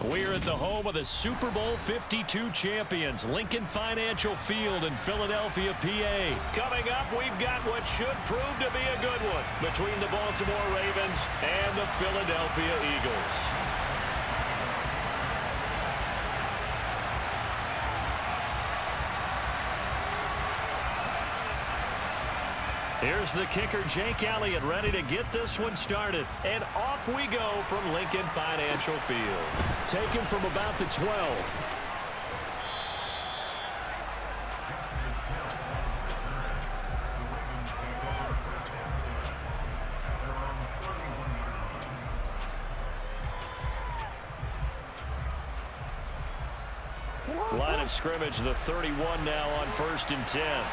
We're at the home of the Super Bowl 52 champions, Lincoln Financial Field in Philadelphia, PA. Coming up, we've got what should prove to be a good one between the Baltimore Ravens and the Philadelphia Eagles. Here's the kicker, Jake Elliott, ready to get this one started. And off we go from Lincoln Financial Field. Taken from about the 12. Line of scrimmage, the 31 now on 1st and 10.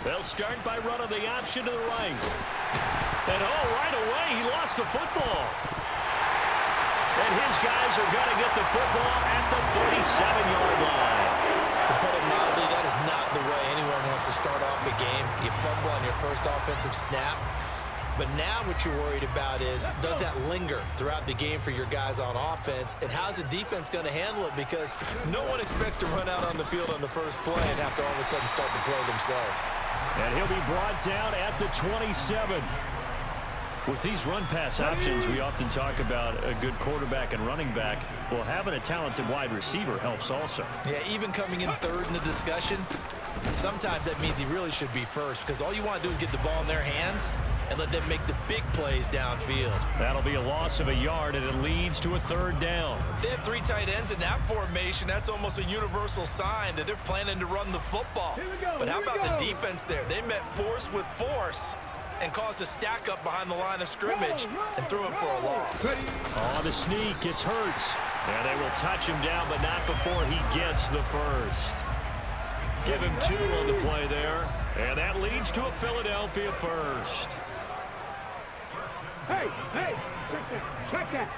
They'll start by running the option to the right. And right away, he lost the football. And his guys are going to get the football at the 37-yard line. To put it mildly, that is not the way anyone wants to start off a game. You fumble on your first offensive snap. But now what you're worried about is, does that linger throughout the game for your guys on offense? And how's the defense going to handle it? Because no one expects to run out on the field on the first play and have to all of a sudden start to play themselves. And he'll be brought down at the 27. With these run-pass options, we often talk about a good quarterback and running back. Well, having a talented wide receiver helps also. Yeah, even coming in third in the discussion, sometimes that means he really should be first, because all you want to do is get the ball in their hands and let them make the big plays downfield. That'll be a loss of a yard, and it leads to a 3rd down. They have 3 tight ends in that formation. That's almost a universal sign that they're planning to run the football. But how about the defense there? They met force with force and caused a stack up behind the line of scrimmage and threw him for a loss. On the sneak, it's Hurts. And they will touch him down, but not before he gets the first. Give him 2 on the play there. And that leads to a Philadelphia first. Hey, check that.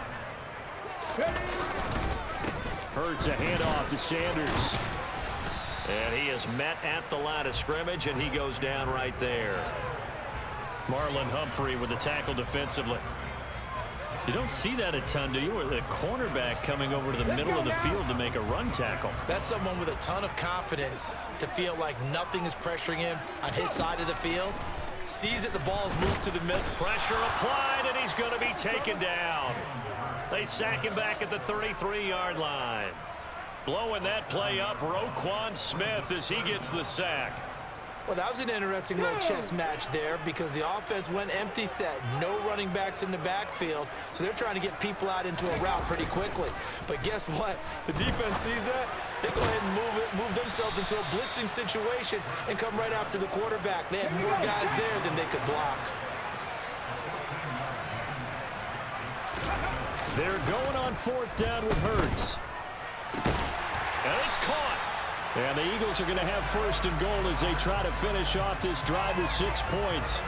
Hurts a handoff to Sanders. And he is met at the line of scrimmage, and he goes down right there. Marlon Humphrey with the tackle defensively. You don't see that a ton, do you? Or the cornerback coming over to the middle of the field to make a run tackle. That's someone with a ton of confidence to feel like nothing is pressuring him on his side of the field. Sees that the ball is moved to the middle. Pressure applied, and he's going to be taken down. They sack him back at the 33-yard line. Blowing that play up, Roquan Smith as he gets the sack. Well, that was an interesting little chess match there because the offense went empty set. No running backs in the backfield, so they're trying to get people out into a route pretty quickly. But guess what? The defense sees that. They go ahead and move themselves into a blitzing situation and come right after the quarterback. They had more guys there than they could block. They're going on 4th down with Hurts. And it's caught. And the Eagles are going to have 1st and goal as they try to finish off this drive with 6 points.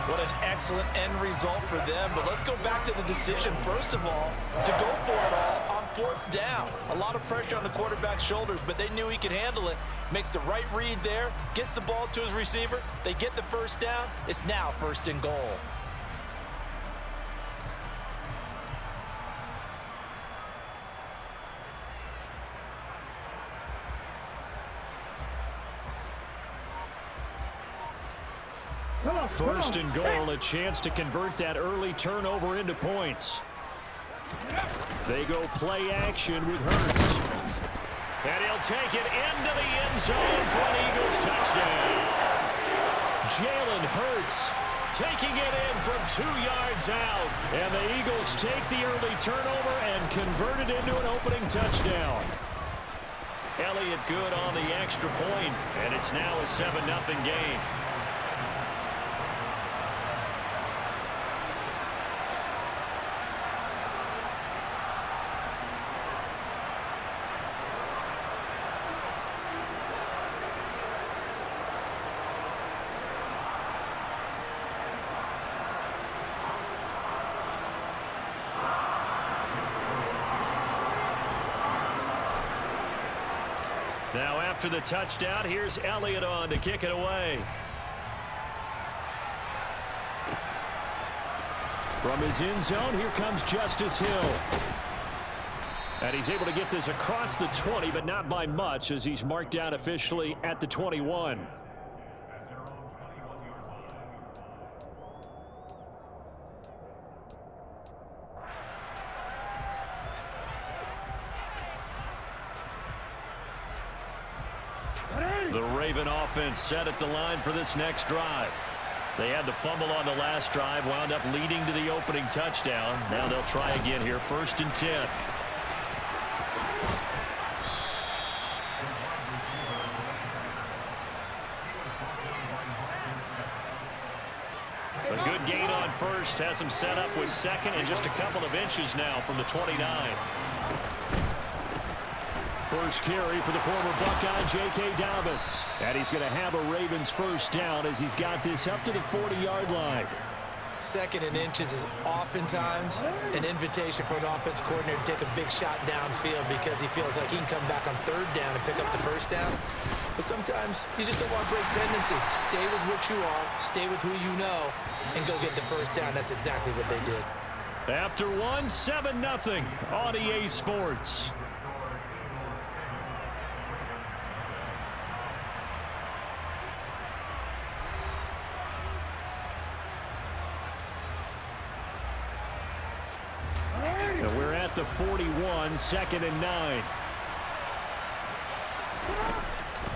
What an excellent end result for them. But let's go back to the decision, first of all, to go for it all on 4th down. A lot of pressure on the quarterback's shoulders, but they knew he could handle it. Makes the right read there, gets the ball to his receiver. They get the 1st down. It's now 1st and goal. First and goal, a chance to convert that early turnover into points. They go play action with Hurts. And he'll take it into the end zone for an Eagles touchdown. Jalen Hurts taking it in from 2 yards out. And the Eagles take the early turnover and convert it into an opening touchdown. Elliott good on the extra point, and it's now a 7-0 game. Now after the touchdown, here's Elliott on to kick it away. From his end zone, here comes Justice Hill. And he's able to get this across the 20, but not by much, as he's marked down officially at the 21. The Raven offense set at the line for this next drive. They had the fumble on the last drive, wound up leading to the opening touchdown. Now they'll try again here, 1st and 10. A good gain on first, has him set up with second and just a couple of inches now from the 29. First carry for the former Buckeye, J.K. Dobbins. And he's going to have a Ravens first down as he's got this up to the 40-yard line. 2nd and inches is oftentimes an invitation for an offense coordinator to take a big shot downfield because he feels like he can come back on 3rd down and pick up the first down. But sometimes you just don't want to break tendency. Stay with what you are, stay with who you know, and go get the first down. That's exactly what they did. After one, 7-0 on EA Sports. And we're at the 41, 2nd and 9.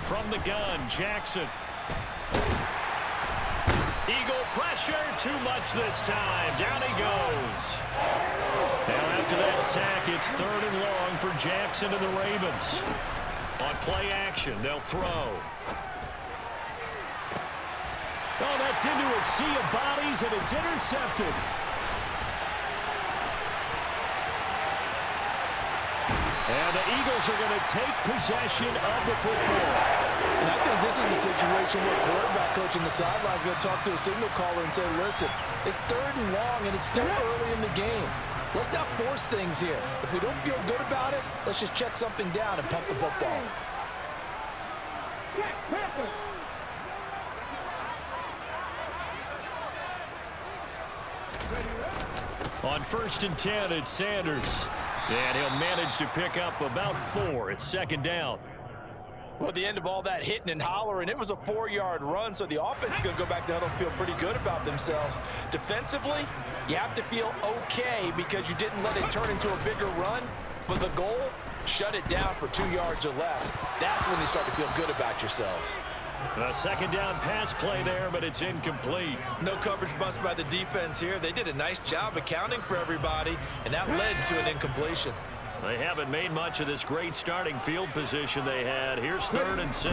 From the gun, Jackson. Eagle pressure, too much this time. Down he goes. Now after that sack, it's 3rd and long for Jackson and the Ravens. On play action, they'll throw. Oh, that's into a sea of bodies, and it's intercepted. And the Eagles are going to take possession of the football. And I think this is a situation where quarterback coach in the sideline is going to talk to a signal caller and say, listen, it's 3rd and long, and it's still early in the game. Let's not force things here. If we don't feel good about it, let's just check something down and pump the football. On 1st and 10, it's Sanders. And he'll manage to pick up about 4. It's 2nd down. Well, at the end of all that hitting and hollering, it was a 4-yard run, so the offense is going to go back down and feel pretty good about themselves. Defensively, you have to feel okay because you didn't let it turn into a bigger run. But the goal, shut it down for 2 yards or less. That's when you start to feel good about yourselves. A 2nd down pass play there, but it's incomplete. No coverage bust by the defense here. They did a nice job accounting for everybody, and that led to an incompletion. They haven't made much of this great starting field position they had. Here's 3rd and 6.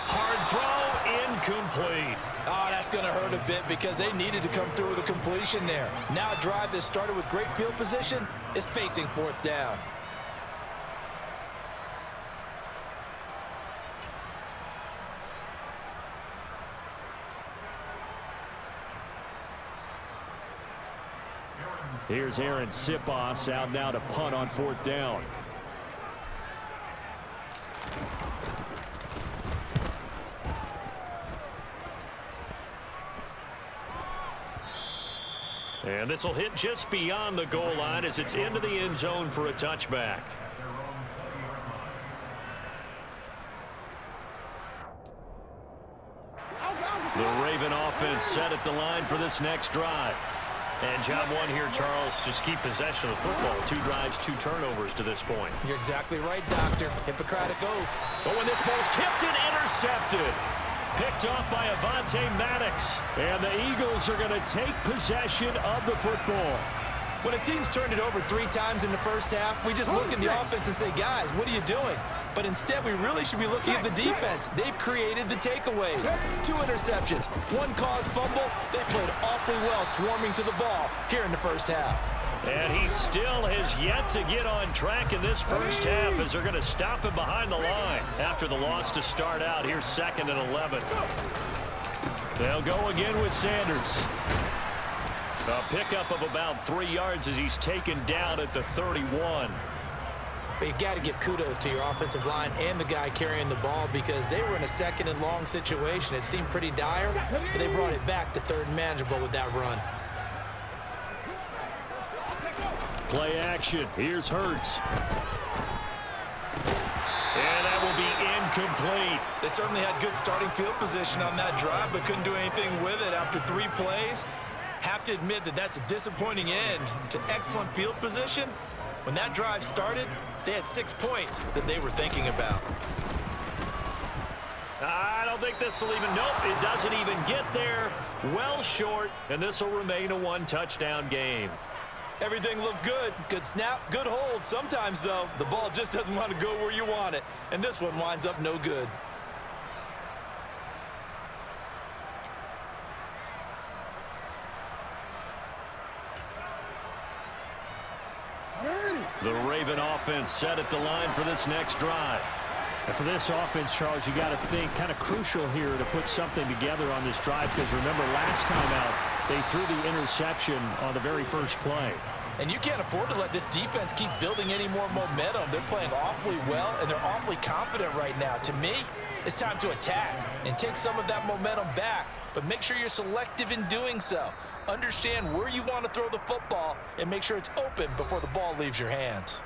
Hard throw, incomplete. Oh, that's going to hurt a bit because they needed to come through with a completion there. Now a drive that started with great field position is facing 4th down. Here's Aaron Sipos out now to punt on 4th down. And this will hit just beyond the goal line as it's into the end zone for a touchback. The Raven offense set at the line for this next drive. And job one here, Charles, just keep possession of the football. 2 drives, 2 turnovers to this point. You're exactly right, Doctor. Hippocratic oath. But when this ball's tipped and intercepted. Picked off by Avonte Maddox. And the Eagles are going to take possession of the football. When a team's turned it over 3 times in the first half, we just look at the offense and say, guys, what are you doing? But instead, we really should be looking at the defense. They've created the takeaways. 2 interceptions, 1 caused fumble. They played awfully well swarming to the ball here in the first half. And he still has yet to get on track in this first half as they're going to stop him behind the line after the loss to start out. Here's 2nd and 11. They'll go again with Sanders. A pickup of about 3 yards as he's taken down at the 31. But you've got to give kudos to your offensive line and the guy carrying the ball because they were in a second and long situation. It seemed pretty dire, but they brought it back to third and manageable with that run. Play action. Here's Hurts. And that will be incomplete. They certainly had good starting field position on that drive, but couldn't do anything with it after 3 plays. Have to admit that that's a disappointing end to excellent field position. When that drive started, they had 6 points that they were thinking about. I don't think this will even, nope, it doesn't even get there. Well short, and this will remain a 1-touchdown game. Everything looked good. Good snap, good hold. Sometimes, though, the ball just doesn't want to go where you want it. And this one winds up no good. The Raven offense set at the line for this next drive. And for this offense, Charles, you got to think kind of crucial here to put something together on this drive because remember last time out they threw the interception on the very first play. And you can't afford to let this defense keep building any more momentum. They're playing awfully well, and they're awfully confident right now. To me, it's time to attack and take some of that momentum back, but make sure you're selective in doing so. Understand where you want to throw the football and make sure it's open before the ball leaves your hands.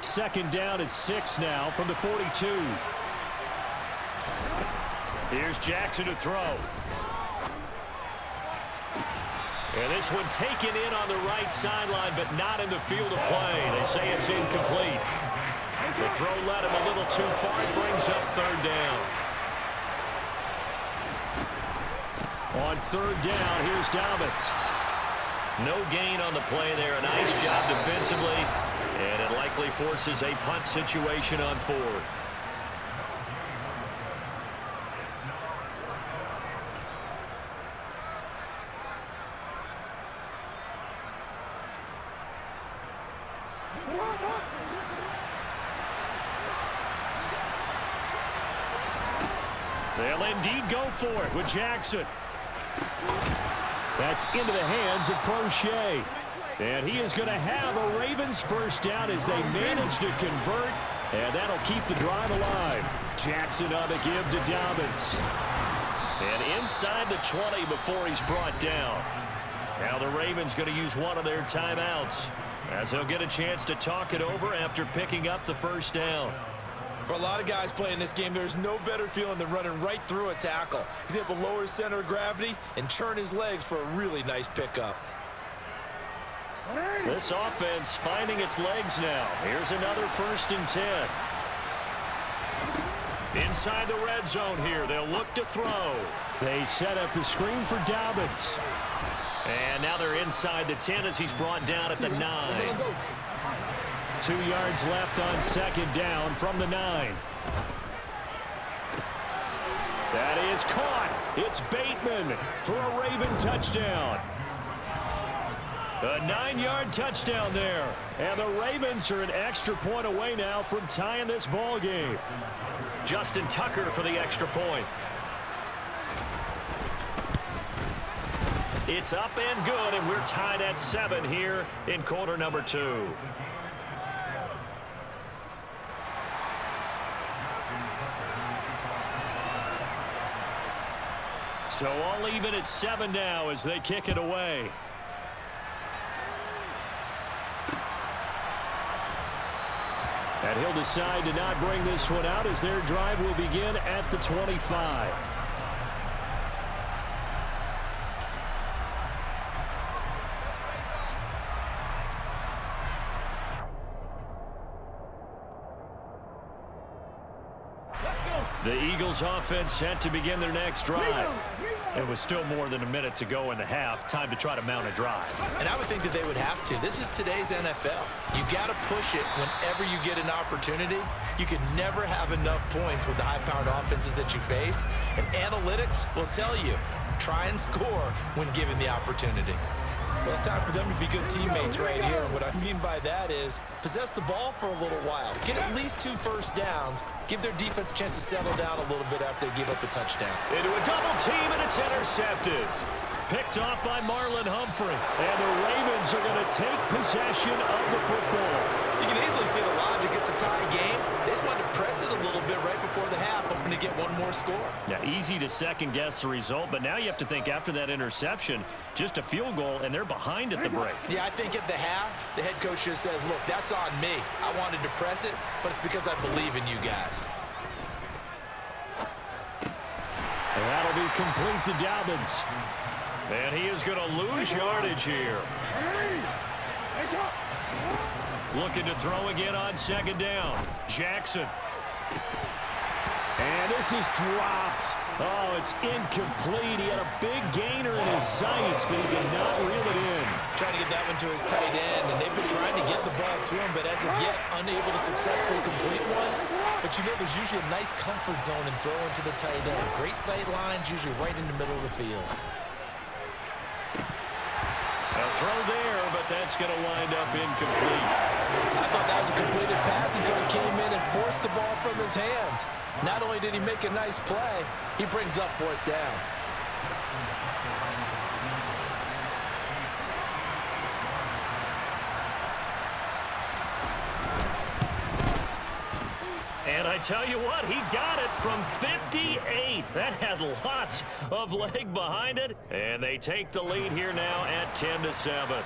Second down at 6 now from the 42. Here's Jackson to throw. And this one taken in on the right sideline, but not in the field of play. They say it's incomplete. The throw led him a little too far. It brings up third down. On third down, here's Dobbins. No gain on the play there. A nice job defensively. And it likely forces a punt situation on 4th. They'll indeed go for it with Jackson. That's into the hands of Prochet. And he is going to have a Ravens first down as they manage to convert. And that'll keep the drive alive. Jackson on the give to Dobbins. And inside the 20 before he's brought down. Now the Ravens going to use one of their timeouts as they'll get a chance to talk it over after picking up the first down. For a lot of guys playing this game, there's no better feeling than running right through a tackle. He's able to lower his center of gravity and churn his legs for a really nice pickup. This offense finding its legs now. Here's another 1st and 10. Inside the red zone here. They'll look to throw. They set up the screen for Dobbins. And now they're inside the 10 as he's brought down at the 9. 2 yards left on second down from the 9. That is caught. It's Bateman for a Raven touchdown. A 9-yard touchdown there. And the Ravens are an extra point away now from tying this ball game. Justin Tucker for the extra point. It's up and good, and we're tied at 7 here in quarter number 2. So all even at 7 now as they kick it away. And he'll decide to not bring this one out as their drive will begin at the 25. The Eagles offense set to begin their next drive. It was still more than a minute to go in the half. Time to try to mount a drive. And I would think that they would have to. This is today's NFL. You got to push it whenever you get an opportunity. You can never have enough points with the high-powered offenses that you face. And analytics will tell you, try and score when given the opportunity. Well, it's time for them to be good teammates right here. What I mean by that is possess the ball for a little while. Get at least 2 first downs. Give their defense a chance to settle down a little bit after they give up a touchdown. Into a double team, and it's intercepted. Picked off by Marlon Humphrey. And the Ravens are going to take possession of the football. You can easily see the logic. It's a tie game. They just wanted to press it a little bit right before the half, hoping to get one more score. Yeah, easy to second-guess the result, but now you have to think after that interception, just a field goal, and they're behind at the break. Yeah, I think at the half, the head coach just says, look, that's on me. I wanted to press it, but it's because I believe in you guys. And that'll be complete to Dobbins. And he is going to lose yardage here. Looking to throw again on second down. Jackson. And this is dropped. Oh, it's incomplete. He had a big gainer in his sights, but he did not reel it in. Trying to get that one to his tight end, and they've been trying to get the ball to him, but as of yet, unable to successfully complete one. But you know there's usually a nice comfort zone in throwing to the tight end. Great sight lines, usually right in the middle of the field. A throw there, but that's going to wind up incomplete. I thought that was a completed pass until he came in and forced the ball from his hands. Not only did he make a nice play, he brings up 4th down. And I tell you what, he got it from 58. That had lots of leg behind it. And they take the lead here now at 10-7.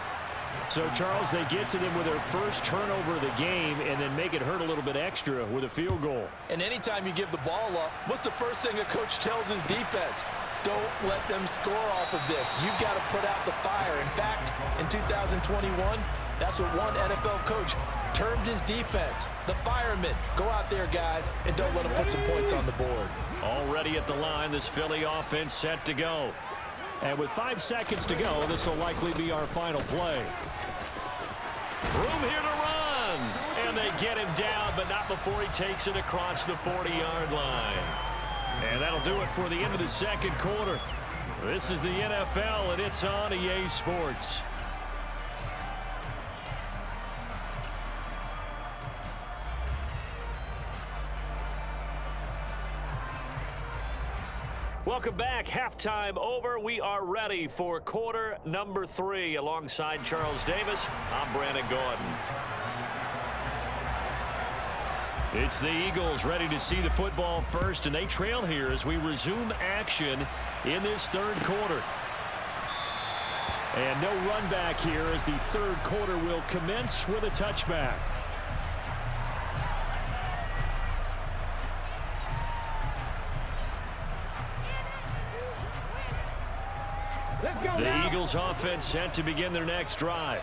So, Charles, they get to them with their first turnover of the game and then make it hurt a little bit extra with a field goal. And anytime you give the ball up, what's the first thing a coach tells his defense? Don't let them score off of this. You've got to put out the fire. In fact, in 2021, that's what one NFL coach termed his defense. The firemen. Go out there, guys, and don't let them put some points on the board. Already at the line, this Philly offense set to go. And with 5 seconds to go, this will likely be our final play. Room here to run. And they get him down, but not before he takes it across the 40-yard line. And that'll do it for the end of the second quarter. This is the NFL, and it's on EA Sports. Welcome back. Halftime over. We are ready for quarter number 3. Alongside Charles Davis, I'm Brandon Gordon. It's the Eagles ready to see the football first, and they trail here as we resume action in this third quarter. And no run back here as the third quarter will commence with a touchback. The Eagles offense set to begin their next drive.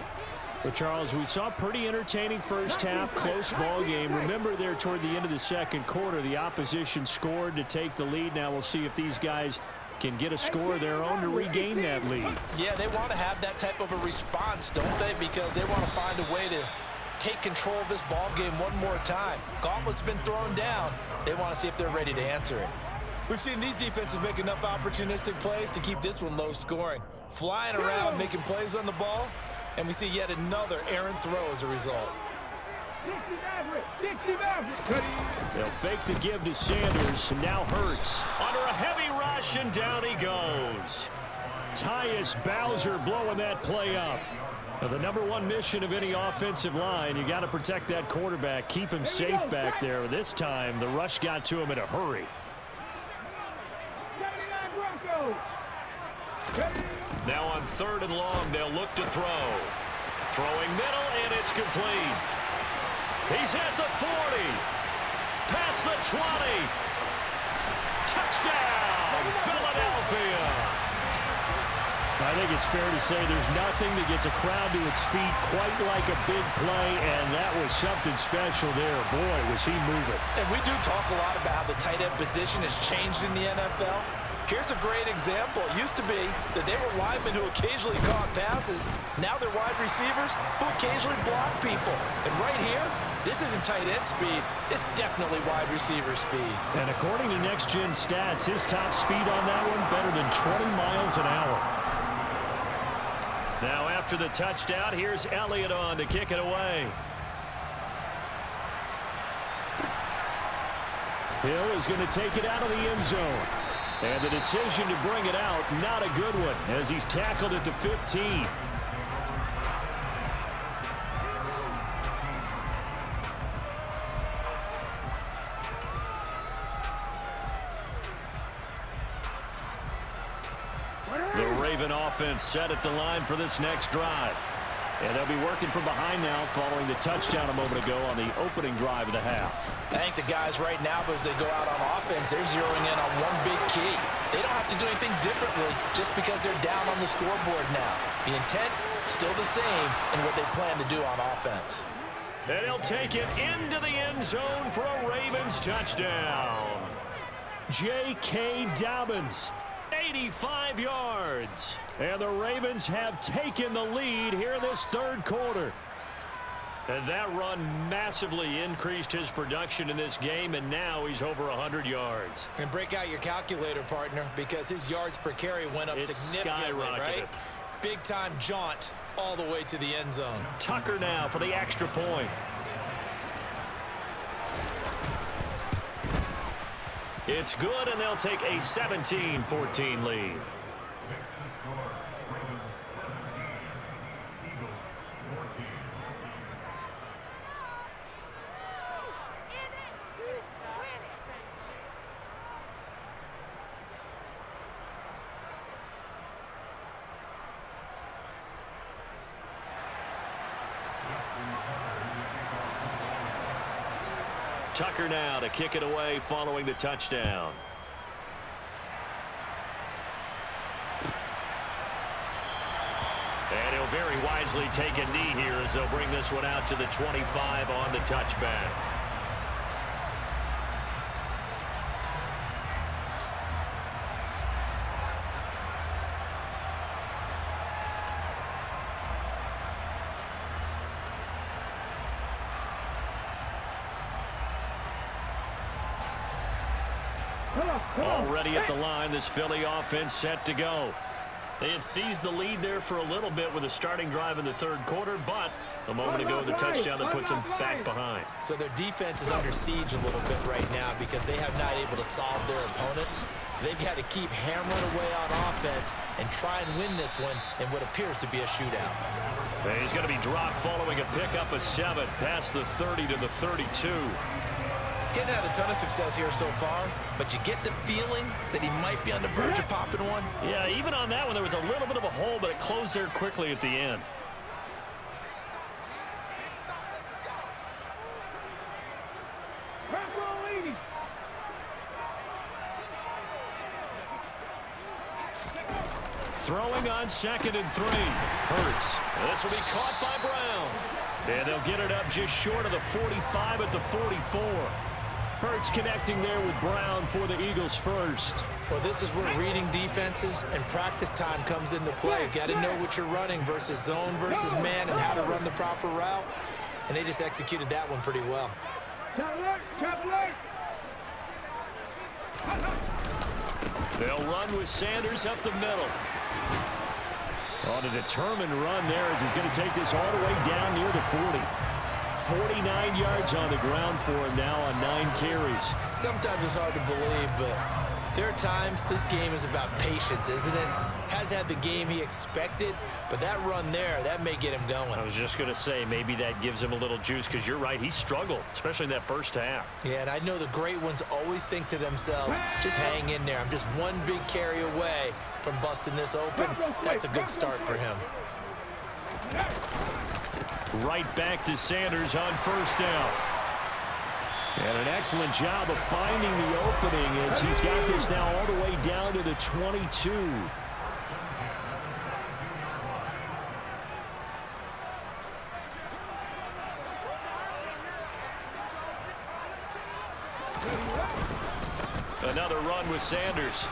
But, Charles, we saw a pretty entertaining first half, close ball game. Remember there toward the end of the second quarter, the opposition scored to take the lead. Now we'll see if these guys can get a score of their own to regain that lead. Yeah, they want to have that type of a response, don't they? Because they want to find a way to take control of this ball game one more time. Gauntlet's been thrown down. They want to see if they're ready to answer it. We've seen these defenses make enough opportunistic plays to keep this one low scoring. Flying around, making plays on the ball, and we see yet another errant throw as a result. They'll fake the give to Sanders, and now Hurts. Under a heavy rush, and down he goes. Tyus Bowser blowing that play up. Now, the number one mission of any offensive line, you got to protect that quarterback, keep him safe back there. This time, the rush got to him in a hurry. Now on 3rd and long, they'll look to throw. Throwing middle, and it's complete. He's at the 40. Past the 20. Touchdown, Philadelphia. I think it's fair to say there's nothing that gets a crowd to its feet quite like a big play, and that was something special there. Boy, was he moving. And we do talk a lot about how the tight end position has changed in the NFL. Here's a great example. It used to be that they were linemen who occasionally caught passes. Now they're wide receivers who occasionally block people. And right here, this isn't tight end speed. It's definitely wide receiver speed. And according to Next Gen Stats, his top speed on that one better than 20 miles an hour. Now after the touchdown, here's Elliott on to kick it away. Hill is going to take it out of the end zone. And the decision to bring it out, not a good one, as he's tackled at the 15. The Raven offense set at the line for this next drive. And they'll be working from behind now following the touchdown a moment ago on the opening drive of the half. I think the guys right now, as they go out on offense, they're zeroing in on one big key. They don't have to do anything differently just because they're down on the scoreboard now. The intent, still the same in what they plan to do on offense. And he'll take it into the end zone for a Ravens touchdown. J.K. Dobbins, 85 yards. And the Ravens have taken the lead here in this third quarter. And that run massively increased his production in this game, and now he's over 100 yards. And break out your calculator, partner, because his yards per carry went up significantly, right? Big-time jaunt all the way to the end zone. Tucker now for the extra point. It's good, and they'll take a 17-14 lead. Tucker now to kick it away following the touchdown. And he'll very wisely take a knee here as they'll bring this one out to the 25 on the touchback. Already at the line, this Philly offense set to go. They had seized the lead there for a little bit with a starting drive in the third quarter, but a moment ago the touchdown that puts them back behind. So their defense is under siege a little bit right now because they have not able to solve their opponents. So they've got to keep hammering away on offense and try and win this one in what appears to be a shootout. And he's going to be dropped following a pickup of 7 past the 30 to the 32. Getting had a ton of success here so far, but you get the feeling that he might be on the verge of popping one. Yeah, even on that one, there was a little bit of a hole, but it closed there quickly at the end. Throwing on 2nd and 3. Hurts. This will be caught by Brown. And they'll get it up just short of the 45 at the 44. Hurts connecting there with Brown for the Eagles first. Well, this is where reading defenses and practice time comes into play. Got to know what you're running versus zone versus man and how to run the proper route. And they just executed that one pretty well. They'll run with Sanders up the middle. On a determined run there as he's going to take this all the way down near the 40. 49 yards on the ground for him now on 9 carries. Sometimes it's hard to believe, but there are times this game is about patience, isn't it? Has had the game he expected, but that run there, that may get him going. I was just going to say, maybe that gives him a little juice because you're right, he struggled, especially in that first half. Yeah, and I know the great ones always think to themselves, just hang in there. I'm just one big carry away from busting this open. That's a good start for him. Right back to Sanders on first down. And an excellent job of finding the opening as he's got this now all the way down to the 22. Another run with Sanders.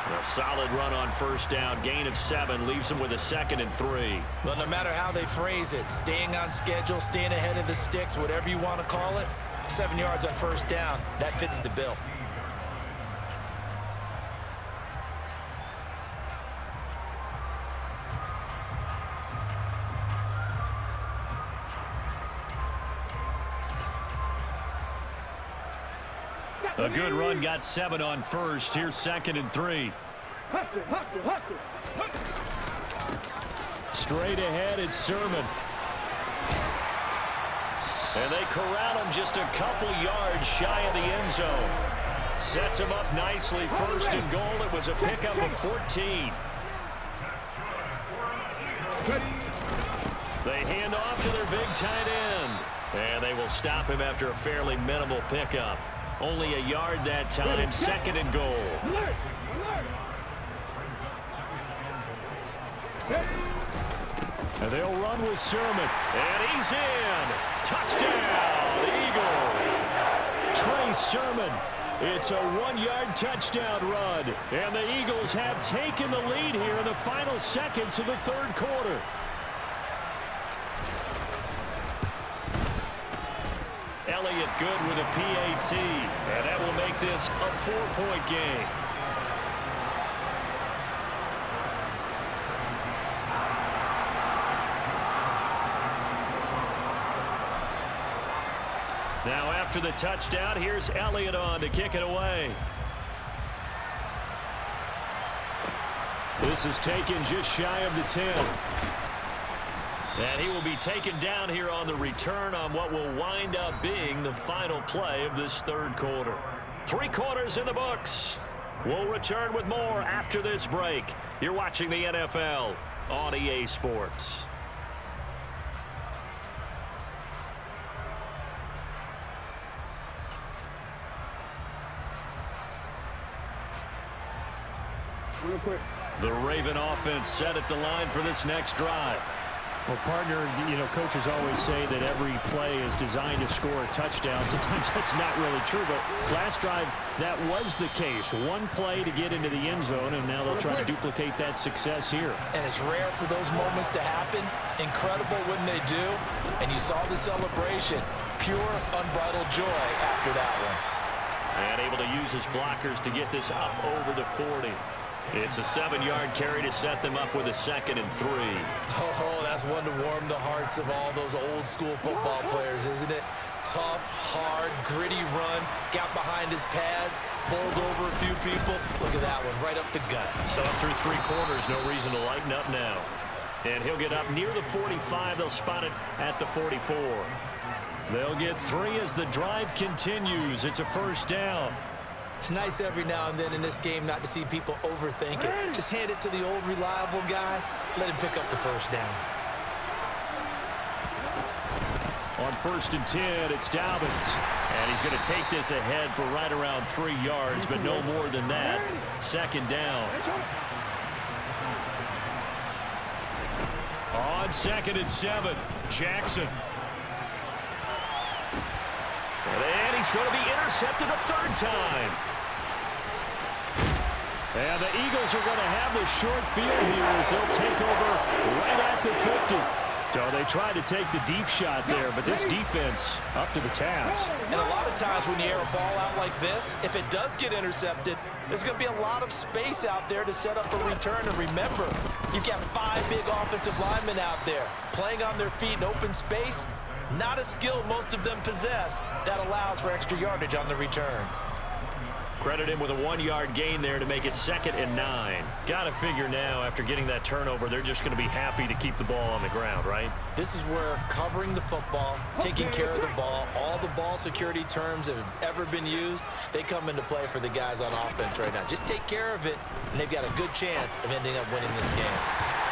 A solid run on first down. Gain of 7 leaves him with a 2nd and 3. Well, no matter how they phrase it, staying on schedule, staying ahead of the sticks, whatever you want to call it, 7 yards on first down, that fits the bill. A good run, got 7 on first. Here's 2nd and 3. Straight ahead, it's Sermon. And they corral him just a couple yards shy of the end zone. Sets him up nicely. 1st and goal. It was a pickup of 14. They hand off to their big tight end. And they will stop him after a fairly minimal pickup. Only a yard that time. 2nd and goal. And they'll run with Sermon. And he's in. Touchdown, Eagles. Trey Sermon. It's a 1-yard touchdown run. And the Eagles have taken the lead here in the final seconds of the 3rd quarter. Elliott good with a PAT. And that will make this a 4-point game. Now after the touchdown, here's Elliott on to kick it away. This is taken just shy of the 10. And he will be taken down here on the return on what will wind up being the final play of this 3rd quarter. 3 quarters in the books. We'll return with more after this break. You're watching the NFL on EA Sports. Real quick. The Raven offense set at the line for this next drive. Well, partner, coaches always say that every play is designed to score a touchdown. Sometimes that's not really true, but last drive, that was the case. 1 play to get into the end zone, and now they'll try to duplicate that success here. And it's rare for those moments to happen. Incredible when they do. And you saw the celebration. Pure, unbridled joy after that one. And able to use his blockers to get this up over the 40. It's a 7-yard carry to set them up with a 2nd and 3. Oh, that's one to warm the hearts of all those old-school football players, isn't it? Tough, hard, gritty run, got behind his pads, bowled over a few people. Look at that one, right up the gut. So up through 3 quarters, no reason to lighten up now. And he'll get up near the 45. They'll spot it at the 44. They'll get 3 as the drive continues. It's a 1st down. It's nice every now and then in this game not to see people overthink it. Just hand it to the old reliable guy. Let him pick up the 1st down. On 1st and 10, it's Dobbins. And he's going to take this ahead for right around 3 yards, but no more than that. 2nd down. On 2nd and 7, Jackson. And he's going to be intercepted a 3rd time. And the Eagles are going to have the short field here as they'll take over right at the 50. So they tried to take the deep shot there, but this defense up to the task. And a lot of times when you air a ball out like this, if it does get intercepted, there's going to be a lot of space out there to set up a return. And remember, you've got 5 big offensive linemen out there playing on their feet in open space. Not a skill most of them possess that allows for extra yardage on the return. Credit him with a 1-yard gain there to make it 2nd and 9. Got to figure now, after getting that turnover, they're just going to be happy to keep the ball on the ground, right? This is where covering the football, taking care of the ball, all the ball security terms that have ever been used, they come into play for the guys on offense right now. Just take care of it, and they've got a good chance of ending up winning this game.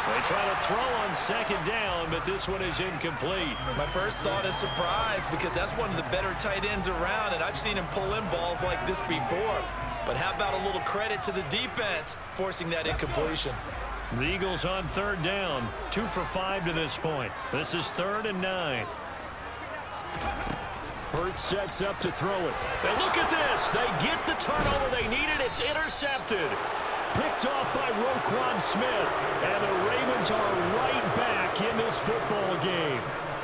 They try to throw on 2nd down, but this one is incomplete. My first thought is surprise, because that's one of the better tight ends around, and I've seen him pull in balls like this before. But how about a little credit to the defense forcing that incompletion? The Eagles on 3rd down, 2 for 5 to this point. This is 3rd and 9. Hurts sets up to throw it. And look at this. They get the turnover they needed. It's intercepted. Picked off by Roquan Smith. And the Ravens are right back in this football game.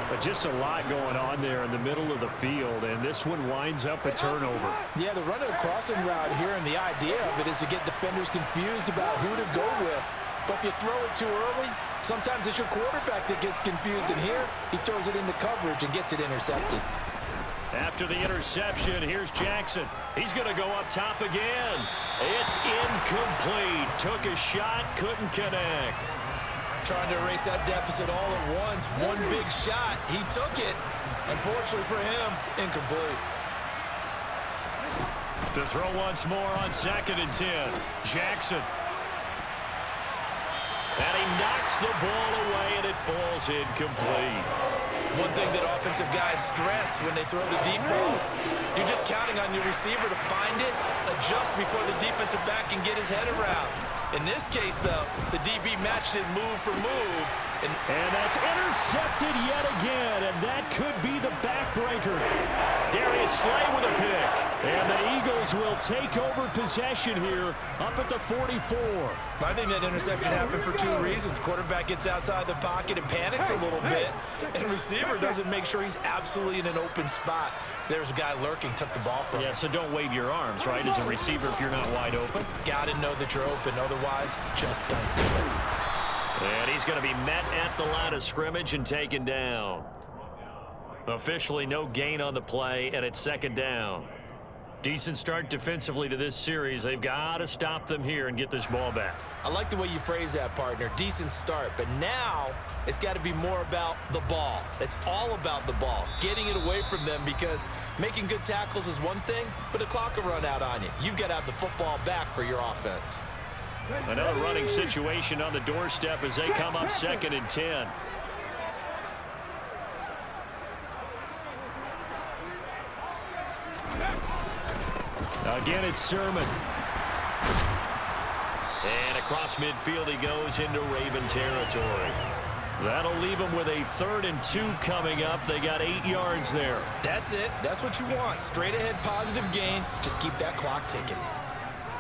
But just a lot going on there in the middle of the field, and this one winds up a turnover. Yeah, they're running a crossing route here, and the idea of it is to get defenders confused about who to go with. But if you throw it too early, sometimes it's your quarterback that gets confused, and here he throws it into coverage and gets it intercepted. After the interception, here's Jackson. He's going to go up top again. It's incomplete. Took a shot, couldn't connect. Trying to erase that deficit all at once. One big shot. He took it. Unfortunately for him, incomplete. To throw once more on 2nd and 10. Jackson. And he knocks the ball away, and it falls incomplete. One thing that offensive guys stress when they throw the deep ball, you're just counting on your receiver to find it, adjust before the defensive back can get his head around. In this case, though, the DB matched it move for move. And that's intercepted yet again, and that could be the backbreaker. Darius Slay with a pick. And the Eagles will take over possession here up at the 44. I think that interception happened for 2 reasons. Quarterback gets outside the pocket and panics a little bit, and receiver doesn't make sure he's absolutely in an open spot. So there's a guy lurking, took the ball from him. Yeah, so don't wave your arms, right, as a receiver if you're not wide open. Got to know that you're open. Otherwise, just don't do it. And he's going to be met at the line of scrimmage and taken down. Officially no gain on the play, and it's 2nd down. Decent start defensively to this series. They've got to stop them here and get this ball back. I like the way you phrase that, partner. Decent start, but now it's got to be more about the ball. It's all about the ball, getting it away from them, because making good tackles is one thing, but the clock will run out on you. You've got to have the football back for your offense. Another running situation on the doorstep as they come up 2nd and 10. Again, it's Sermon. And across midfield he goes into Raven territory. That'll leave them with a 3rd and 2 coming up. They got 8 yards there. That's it. That's what you want. Straight ahead positive gain. Just keep that clock ticking.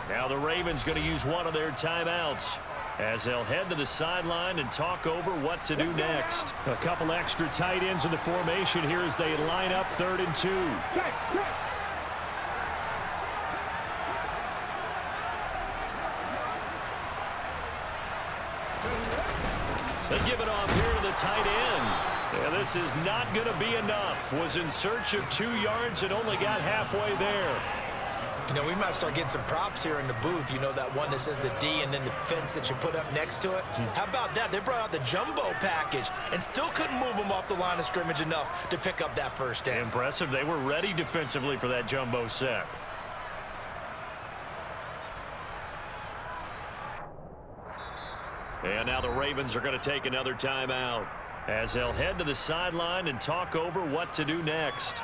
Now the Ravens going to use one of their timeouts as they'll head to the sideline and talk over what to do next. A couple extra tight ends in the formation here as they line up 3rd and 2. They give it off here to the tight end. Yeah, this is not going to be enough. Was in search of 2 yards and only got halfway there. You know, we might start getting some props here in the booth. You know, that one that says the D and then the fence that you put up next to it? How about that? They brought out the jumbo package and still couldn't move them off the line of scrimmage enough to pick up that 1st down. Impressive. They were ready defensively for that jumbo set. And now the Ravens are going to take another timeout as they'll head to the sideline and talk over what to do next.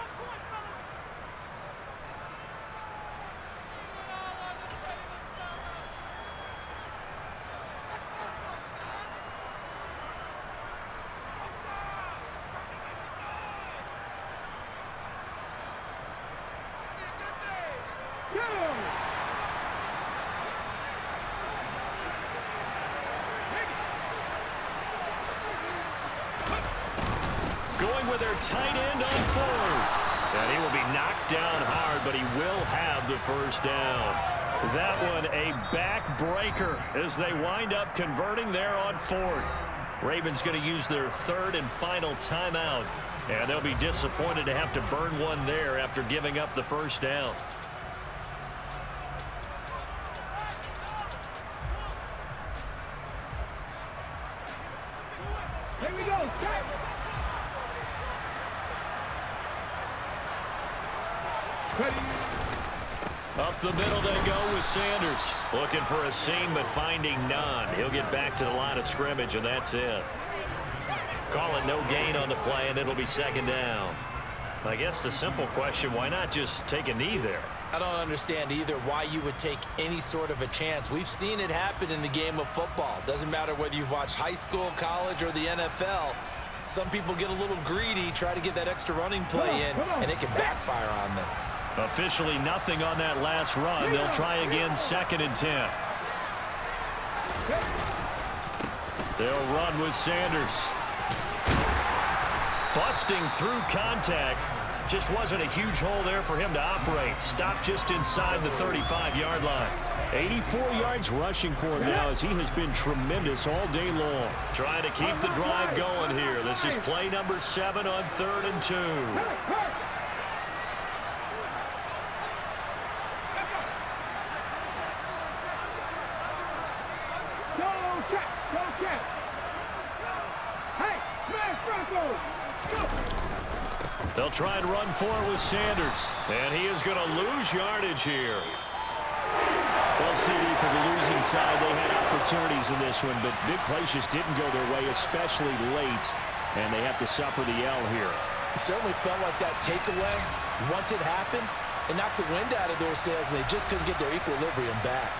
Going with their tight end on 4th. And he will be knocked down hard, but he will have the 1st down. That one a backbreaker as they wind up converting there on 4th. Ravens going to use their 3rd and final timeout. And they'll be disappointed to have to burn one there after giving up the 1st down. Here we go. Set. Up the middle they go with Sanders. Looking for a seam, but finding none. He'll get back to the line of scrimmage, and that's it. Call it no gain on the play, and it'll be 2nd down. I guess the simple question, why not just take a knee there? I don't understand either why you would take any sort of a chance. We've seen it happen in the game of football. Doesn't matter whether you've watched high school, college, or the NFL. Some people get a little greedy, try to get that extra running play in, and it can backfire on them. Officially nothing on that last run. They'll try again 2nd and 10. They'll run with Sanders. Busting through contact. Just wasn't a huge hole there for him to operate. Stopped just inside the 35-yard line. 84 yards rushing for him now as he has been tremendous all day long. Trying to keep the drive going here. This is play number 7 on 3rd and 2. check. Go check. Hey, smash Broncos. Go. They'll try and run for it with Sanders. And he is going to lose yardage here. Well, CD, for the losing side, they had opportunities in this one, but big plays just didn't go their way, especially late, and they have to suffer the L here. It certainly felt like that takeaway, once it happened, it knocked the wind out of their sails, and they just couldn't get their equilibrium back.